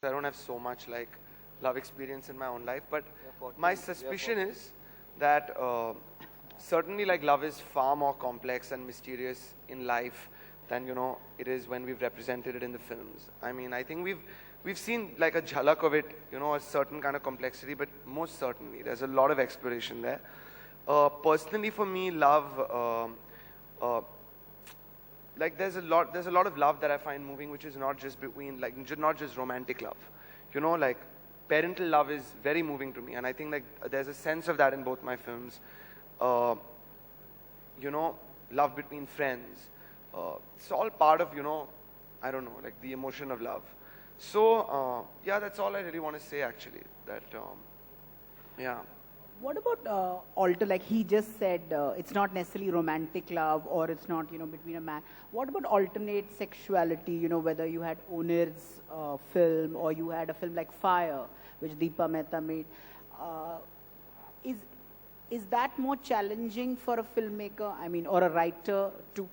so I don't have so much like love experience in my own life. But Yeah, 14. my suspicion is that certainly like love is far more complex and mysterious in life than it is when we've represented it in the films. I mean, I think we've seen like a jhalak of it, a certain kind of complexity, but most certainly there's a lot of exploration there. Personally, for me, love, like there's a lot of love that I find moving, which is not just between like not just romantic love, like parental love is very moving to me, and I think like there's a sense of that in both my films. Love between friends. It's all part of I don't know, like the emotion of love. So yeah, that's all I really want to say actually. That yeah. What about alter? Like he just said, it's not necessarily romantic love, or it's not between a man. What about alternate sexuality? Whether you had Onir's film or you had a film like Fire, which Deepa Mehta made. Is that more challenging for a filmmaker? I mean, or a writer to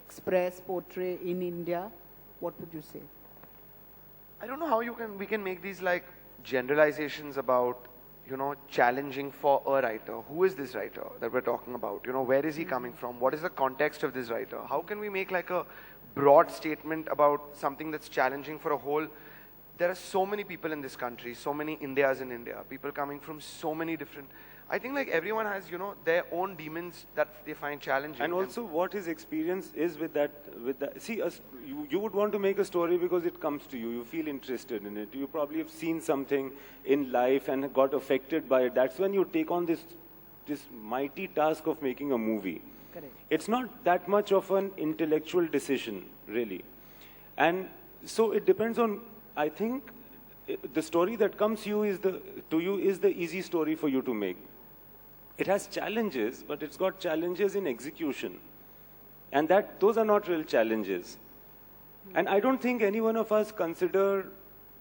express, portray in India? What would you say? I don't know how we can make these like generalizations about challenging for a writer. Who is this writer that we're talking about? Where is he coming from? What is the context of this writer? How can we make like a broad statement about something that's challenging for a whole? There are so many people in this country, so many Indias in India, people coming from so many different. I think like everyone has, their own demons that they find challenging. And also what his experience is with that. See, you would want to make a story because it comes to you. You feel interested in it. You probably have seen something in life and got affected by it. That's when you take on this mighty task of making a movie. Correct. It's not that much of an intellectual decision, really. And so it depends on, I think, the story that comes to you is the easy story for you to make. It has challenges, but it's got challenges in execution. And those are not real challenges. And I don't think any one of us consider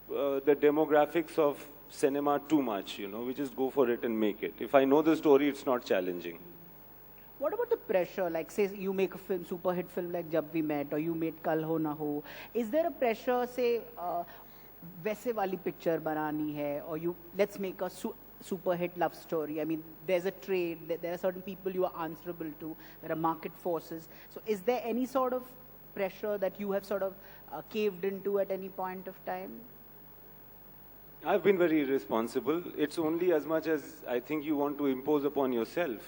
the demographics of cinema too much, we just go for it and make it. If I know the story, it's not challenging. What about the pressure? Like, say you make a film, super hit film like Jab We Met, or you made Kal Ho Na Ho. Is there a pressure, say, वैसे वाली picture बनानी है, or let's make a super hit love story? I mean, there's a trade, there are certain people you are answerable to, there are market forces. So is there any sort of pressure that you have sort of caved into at any point of time? I've been very irresponsible. It's only as much as I think you want to impose upon yourself.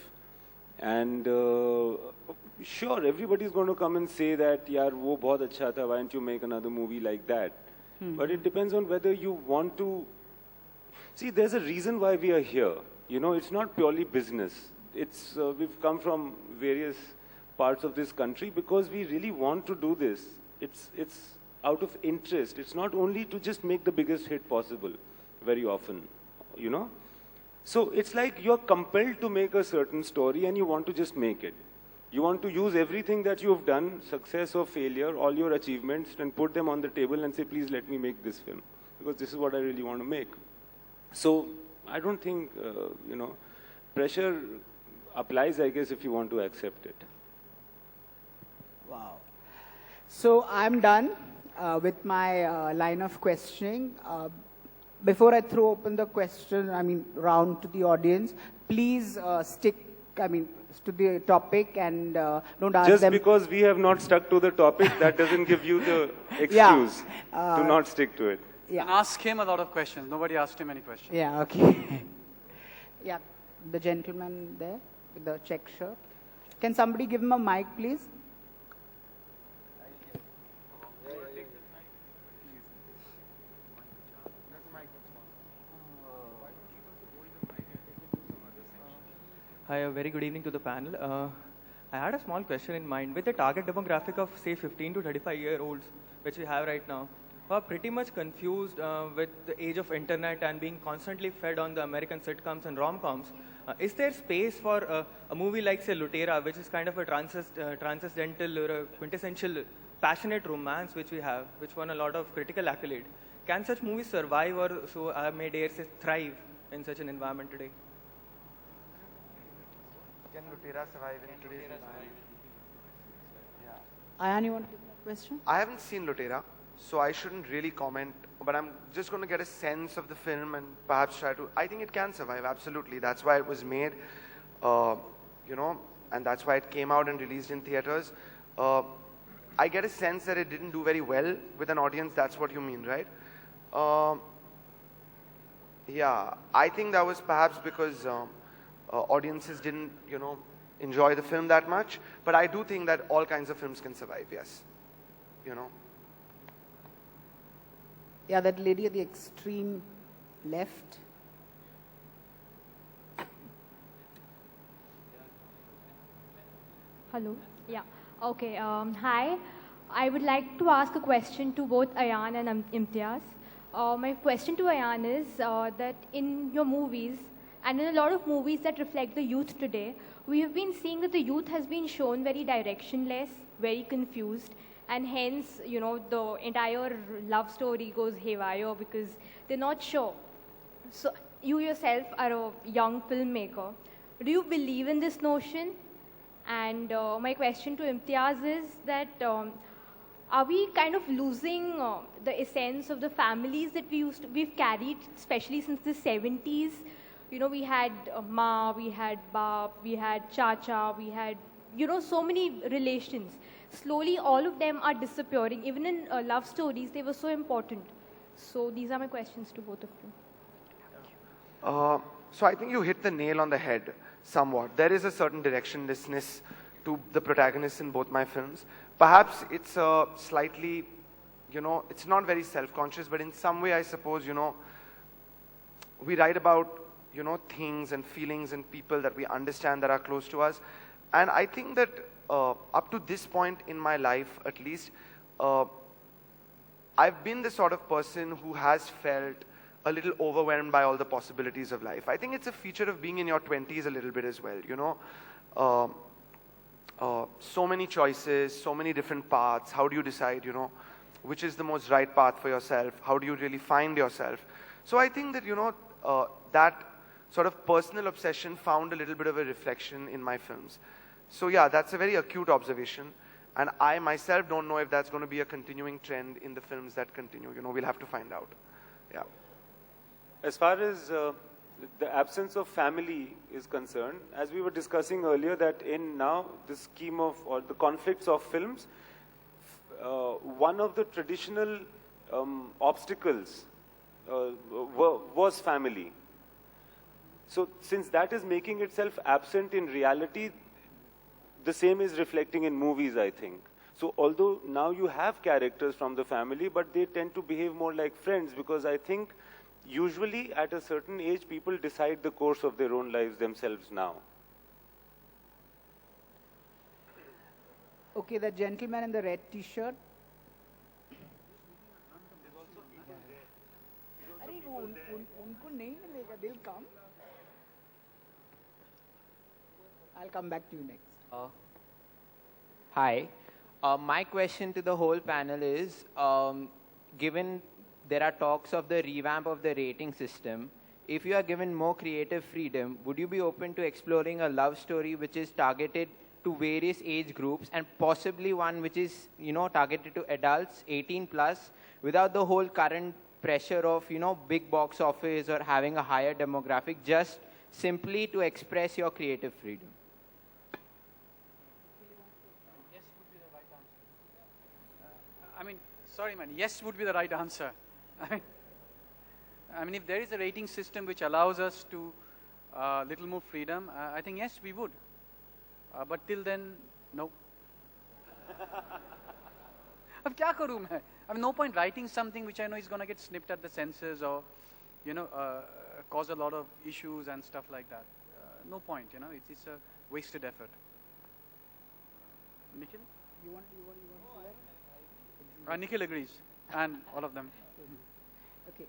And sure, everybody's going to come and say that, yaar, wo bahut acha tha, why don't you make another movie like that? But it depends on whether you want to. See, there's a reason why we are here. It's not purely business. It's we've come from various parts of this country because we really want to do this. It's out of interest. It's not only to just make the biggest hit possible very often, So it's like you're compelled to make a certain story and you want to just make it. You want to use everything that you've done, success or failure, all your achievements, and put them on the table and say, please let me make this film, because this is what I really want to make. So I don't think, pressure applies, I guess, if you want to accept it. Wow. So I'm done with my line of questioning. Before I throw open the round to the audience, please stick, to the topic and don't ask Just them. Just because we have not stuck to the topic, that doesn't give you the excuse to not stick to it. Yeah. And ask him a lot of questions. Nobody asked him any questions. Yeah, okay. Yeah, the gentleman there with the check shirt. Can somebody give him a mic, please? Hi, a very good evening to the panel. I had a small question in mind. With the target demographic of, say, 15 to 35-year-olds, which we have right now, who are pretty much confused with the age of internet and being constantly fed on the American sitcoms and rom-coms, is there space for a movie like, say, Lutera, which is kind of a transcendental or a quintessential passionate romance which we have, which won a lot of critical accolade? Can such movies survive, or so I may dare say thrive in such an environment today? Can Lutera survive in today's environment? Ayan, you want to take that question? I haven't seen Lutera, so I shouldn't really comment, but I'm just going to get a sense of the film and perhaps try to, I think it can survive, absolutely. That's why it was made, you know, and that's why it came out and released in theaters. I get a sense that it didn't do very well with an audience, that's what you mean, right? Yeah, I think that was perhaps because audiences didn't, you know, enjoy the film that much, but I do think that all kinds of films can survive, yes. You know? Yeah, that lady at the extreme left. Hello. Yeah. Okay. Hi. I would like to ask a question to both Ayan and Imtiaz. My question to Ayan is that in your movies, and in a lot of movies that reflect the youth today, we have been seeing that the youth has been shown very directionless, very confused, and hence, you know, the entire love story goes haywire because they're not sure. So you yourself are a young filmmaker. Do you believe in this notion? And my question to Imtiaz is that are we kind of losing the essence of the families that we've carried, especially since the 70s? You know, we had Ma, we had Baap, we had Chacha, we had, you know, so many relations. Slowly, all of them are disappearing. Even in love stories, they were so important. So these are my questions to both of you. So I think you hit the nail on the head somewhat. There is a certain directionlessness to the protagonists in both my films. Perhaps it's slightly, you know, it's not very self-conscious, but in some way, I suppose, you know, we write about, you know, things and feelings and people that we understand that are close to us. And I think that up to this point in my life, at least, I've been the sort of person who has felt a little overwhelmed by all the possibilities of life. I think it's a feature of being in your 20s a little bit as well, you know. So many choices, so many different paths. How do you decide, you know, which is the most right path for yourself? How do you really find yourself? So I think that, you know, that sort of personal obsession found a little bit of a reflection in my films. So yeah, that's a very acute observation. And I myself don't know if that's going to be a continuing trend in the films that continue. You know, we'll have to find out. Yeah. As far as the absence of family is concerned, as we were discussing earlier, that in now the scheme of, or the conflicts of films, one of the traditional obstacles was family. So since that is making itself absent in reality, the same is reflecting in movies, I think. So although now you have characters from the family, but they tend to behave more like friends, because I think usually at a certain age, people decide the course of their own lives themselves now. Okay, the gentleman in the red t-shirt. They'll come. I'll come back to you next. Hi. My question to the whole panel is, given there are talks of the revamp of the rating system, if you are given more creative freedom, would you be open to exploring a love story which is targeted to various age groups and possibly one which is, you know, targeted to adults 18 plus without the whole current pressure of, you know, big box office or having a higher demographic, just simply to express your creative freedom? I mean, sorry, man. Yes would be the right answer. I mean, if there is a rating system which allows us to little more freedom, I think yes, we would. But till then, no. अब क्या करूँ मैं? I mean, no point writing something which I know is going to get snipped at the censors or, you know, cause a lot of issues and stuff like that. No point, you know. It's a wasted effort. Nikhil? You want Nikhil agrees, and all of them. Okay,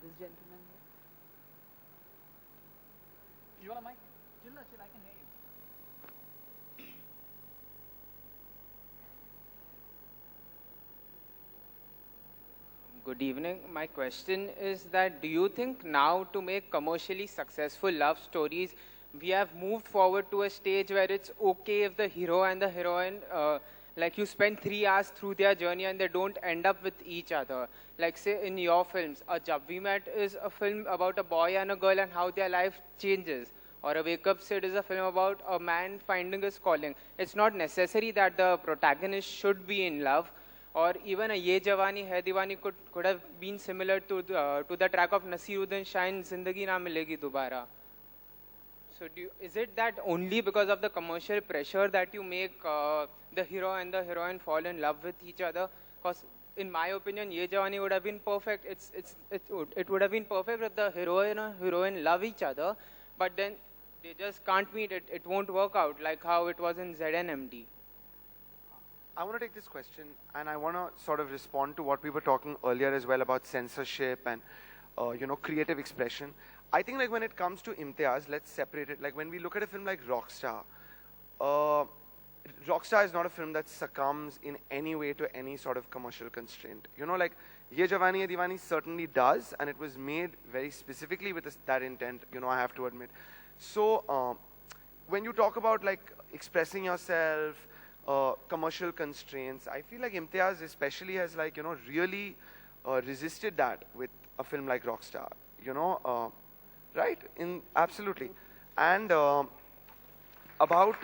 this gentleman. You want a mic? Chill, I can hear you. Good evening. My question is that do you think now to make commercially successful love stories, we have moved forward to a stage where it's okay if the hero and the heroine Like you spend 3 hours through their journey and they don't end up with each other. Like say in your films, a Jab We Met is a film about a boy and a girl and how their life changes. Or a Wake Up Sid is a film about a man finding his calling. It's not necessary that the protagonist should be in love. Or even a Ye Jawani Hai Diwani could have been similar to the track of Nasiruddin Shine's Zindagi Na Milegi Dobara. So is it that only because of the commercial pressure that you make the hero and the heroine fall in love with each other? Because in my opinion, Ye Jawani would have been perfect. It would have been perfect if the hero and heroine love each other, but then they just can't meet it. It won't work out like how it was in ZNMD. I want to take this question and I want to sort of respond to what we were talking earlier as well about censorship and creative expression. I think like when it comes to Imtiaz, let's separate it. Like when we look at a film like Rockstar, Rockstar is not a film that succumbs in any way to any sort of commercial constraint. Like Ye Jawani Hai Diwani certainly does, and it was made very specifically with that intent, I have to admit. So when you talk about like expressing yourself, commercial constraints, I feel like Imtiaz especially has like, really resisted that with a film like Rockstar, right? Absolutely. And about...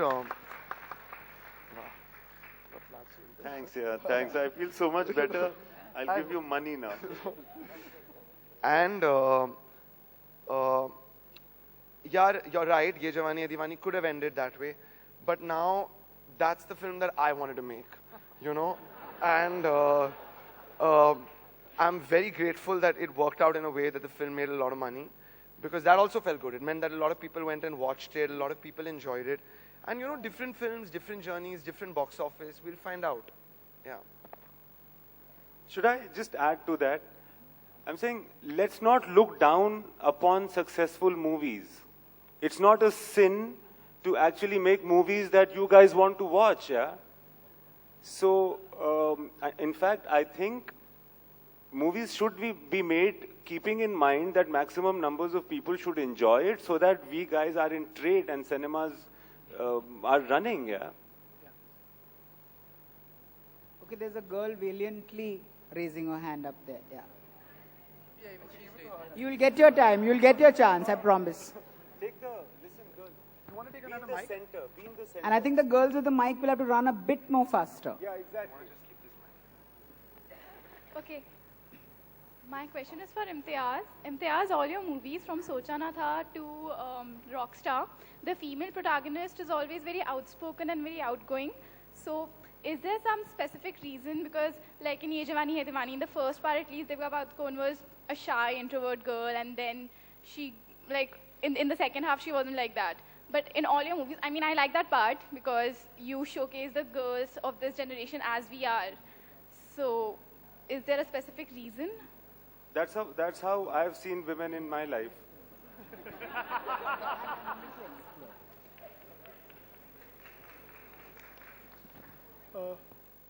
Thanks, yeah, thanks. I feel so much better. I'll give you money now. And yeah, you're right, Ye Jawani Hai Diwani could have ended that way. But now, that's the film that I wanted to make, And I'm very grateful that it worked out in a way that the film made a lot of money. Because that also felt good. It meant that a lot of people went and watched it, a lot of people enjoyed it. And different films, different journeys, different box office, we'll find out. Yeah. Should I just add to that? I'm saying, let's not look down upon successful movies. It's not a sin to actually make movies that you guys want to watch, yeah? So, in fact, I think movies should be made keeping in mind that maximum numbers of people should enjoy it so that we guys are in trade and cinemas are running, yeah? Okay, there's a girl valiantly raising her hand up there, yeah. You'll get your time, you'll get your chance, I promise. Listen, girl. You want to take Be another in the mic? center, be in the center. And I think the girls with the mic will have to run a bit more faster. Yeah, exactly. Okay. My question is for Imtiaz. Imtiaz, all your movies from Socha Na Tha to Rockstar, the female protagonist is always very outspoken and very outgoing. So, is there some specific reason? Because, like in Ye Jawani Hai Diwani, in the first part at least, Deepika Padukone was a shy, introvert girl, and then she, like, in the second half, she wasn't like that. But in all your movies, I mean, I like that part because you showcase the girls of this generation as we are. So, is there a specific reason? That's how I've seen women in my life.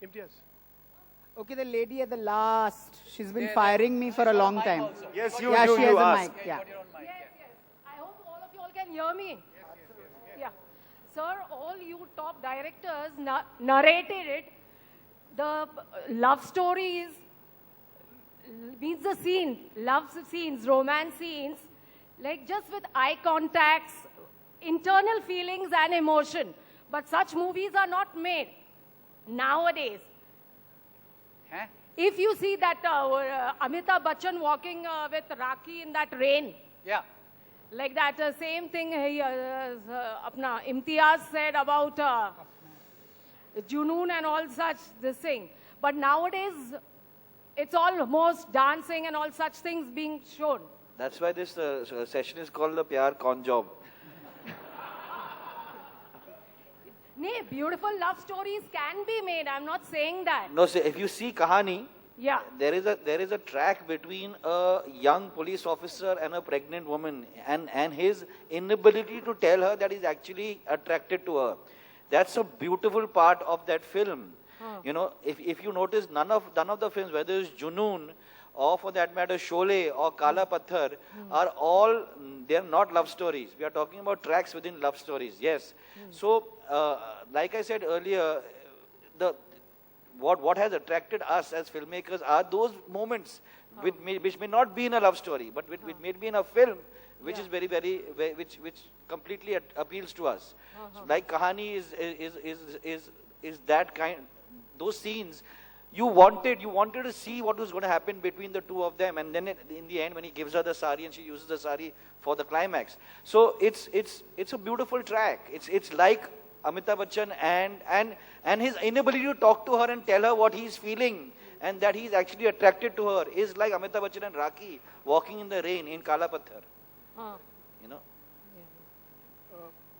Imtiaz. Okay, the lady at the last, she's been firing me for a long time. Yes, She has a ask. mic, yeah. I hope all of you all can hear me. Yeah. Sir, all you top directors narrated it. The love stories means the scene, love scenes, romance scenes, like just with eye contacts, internal feelings and emotion. But such movies are not made nowadays. Huh? If you see that Amitabh Bachchan walking with Rakhi in that rain, Yeah. like that same thing apna Imtiaz said about Junoon and all such this thing. But nowadays, it's almost dancing and all such things being shown. That's why this session is called the Pyar Con Job. Nee, beautiful love stories can be made. I'm not saying that. No, so if you see Kahani, Yeah. there is a track between a young police officer and a pregnant woman, and his inability to tell her that he's actually attracted to her. That's a beautiful part of that film. If you notice, none of the films, whether it's Junoon or for that matter Sholay or Kala Patthar, are all, they're not love stories. We are talking about tracks within love stories, yes. So, like I said earlier, what has attracted us as filmmakers are those moments which may not be in a love story, but which may be in a film, which is which completely appeals to us. So like Kahani is that kind. Those scenes, you wanted to see what was going to happen between the two of them, and then in the end, when he gives her the sari and she uses the sari for the climax. So it's a beautiful track. It's like Amitabh Bachchan and his inability to talk to her and tell her what he's feeling and that he's actually attracted to her is like Amitabh Bachchan and Rakhi walking in the rain in Kala Patthar. You know.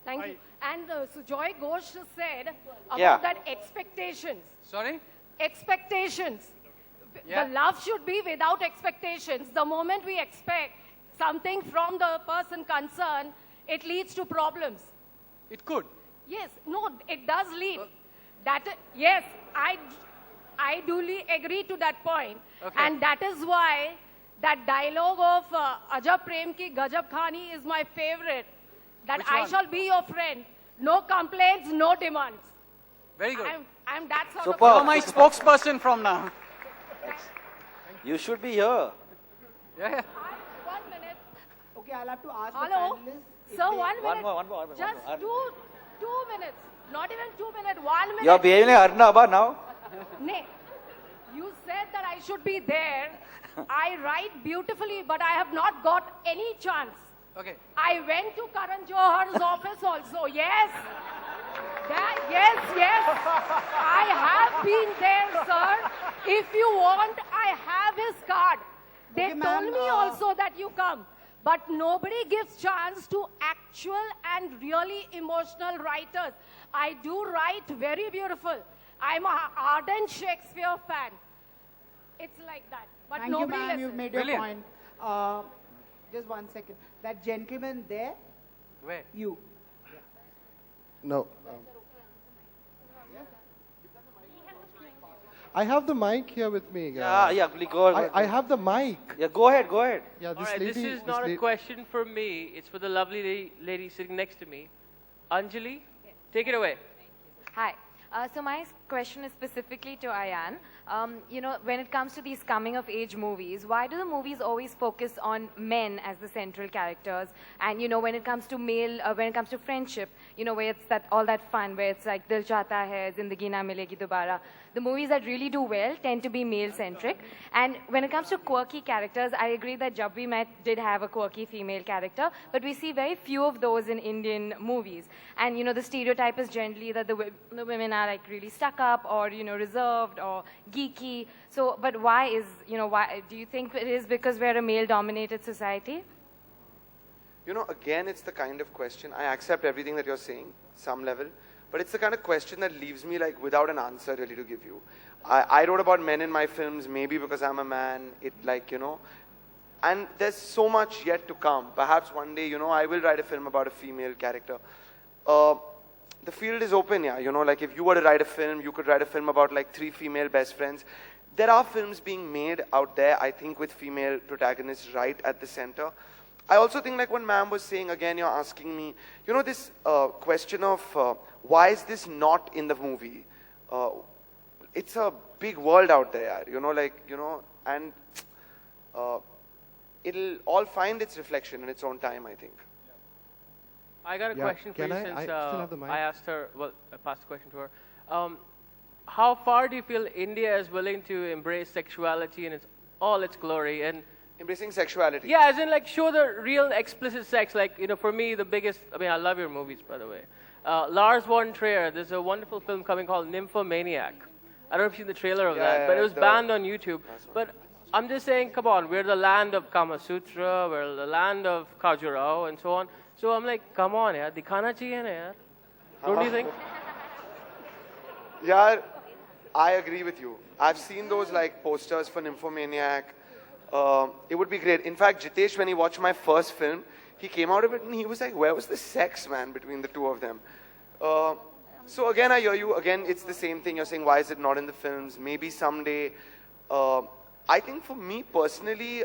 Thank you. And Sujoy Ghosh said about Yeah. that expectations. Sorry? Expectations. Yeah. The love should be without expectations. The moment we expect something from the person concerned, it leads to problems. It could. Yes, no, it does lead. Yes, I duly agree to that point. Okay. And that is why that dialogue of Ajab Prem Ki Gajab Khani is my favorite. That Which I one? shall be your friend. No complaints, no demands. Very good. I'm that sort Super. of... You're my spokesperson from now. You should be here. Yeah. 1 minute. Okay, I'll have to ask Hello? the panelists. Sir, 1 minute. One more. Just two minutes. Not even 2 minutes, 1 minute. You're behaving like Arnab now. Nay, you said that I should be there. I write beautifully, but I have not got any chance. Okay. I went to Karan Johar's office also. Yes. Yes. I have been there, sir. If you want, I have his card. They Okay, told ma'am, me also that you come. But nobody gives chance to actual and really emotional writers. I do write very beautiful. I'm an ardent Shakespeare fan. It's like that. But Thank you, nobody ma'am. listens. You've made your Brilliant. point. Just 1 second. That gentleman there, Where? you. No. I have the mic here with me. Yeah, please go ahead. I have the mic. Yeah, go ahead. Yeah, this All right, lady. this is not a question for me. It's for the lovely lady sitting next to me. Anjali, take it away. Hi. So my question is specifically to Ayan. You know, when it comes to these coming-of-age movies, why do the movies always focus on men as the central characters? And you know, when it comes to when it comes to friendship, you know, where it's all that fun, where it's like Dil Chahta Hai, Zindagi Na Milegi Dobara. The movies that really do well tend to be male-centric. And when it comes to quirky characters, I agree that Jab We Met did have a quirky female character, but we see very few of those in Indian movies. And you know, the stereotype is generally that the women are like really stuck up or, you know, reserved or geeky. So, but why do you think it is because we're a male-dominated society? You know, again, it's the kind of question, I accept everything that you're saying, some level, but it's the kind of question that leaves me like without an answer really to give you. I wrote about men in my films, maybe because I'm a man, and there's so much yet to come. Perhaps one day, I will write a film about a female character. The field is open, yeah, like if you were to write a film, you could write a film about like 3 female best friends. There are films being made out there, I think, with female protagonists right at the center. I also think, like what ma'am was saying, again, you're asking me, this question of why is this not in the movie? It's a big world out there, and it'll all find its reflection in its own time, I think. I got a Yeah, question for can you I? since I still have the mic. I asked her, well, I passed the question to her. How far do you feel India is willing to embrace sexuality in all its glory? And embracing sexuality? Yeah, as in like show the real explicit sex. Like, for me, the biggest, I love your movies, by the way. Lars von Trier, there's a wonderful film coming called Nymphomaniac. I don't know if you've seen the trailer of that, but it was banned on YouTube. But I'm just saying, come on, we're the land of Kama Sutra, we're the land of Khajuraho, and so on. So I'm like, come on, yaar, dikhana chahiye na, yaar. Don't you think? Yeah, I agree with you. I've seen those like posters for Nymphomaniac. It would be great. In fact, Jitesh, when he watched my first film, he came out of it and he was like, where was the sex, man, between the two of them? So again, I hear you. Again, it's the same thing. You're saying, why is it not in the films? Maybe someday. I think for me personally,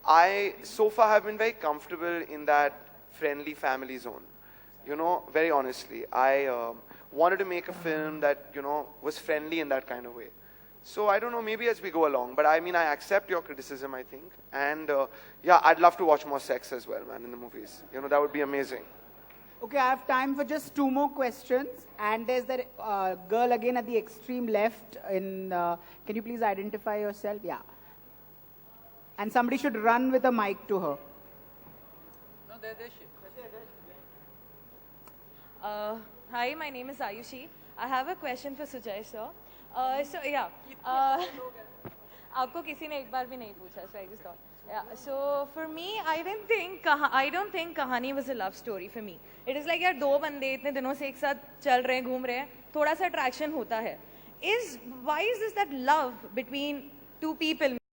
I so far have been very comfortable in that friendly family zone. Very honestly. wanted to make a film that, you know, was friendly in that kind of way. So I don't know, maybe as we go along, but I mean, I accept your criticism, I think. And yeah, I'd love to watch more sex as well, man, in the movies. You know, that would be amazing. Okay, I have time for just 2 more questions. And there's that girl again at the extreme left. Can you please identify yourself? Yeah. And somebody should run with a mic to her. No, there she. Hi, my name is Ayushi. I have a question for Sujay sir. So yeah, आपको किसी ने एक बार भी नहीं पूछा, so I just thought. Yeah. So for me, I don't think कहानी was a love story for me. It is like यार 2 बंदे इतने दिनों से एक साथ चल रहे हैं, घूम रहे हैं, थोड़ा सा attraction होता है. Why is this that love between 2 people?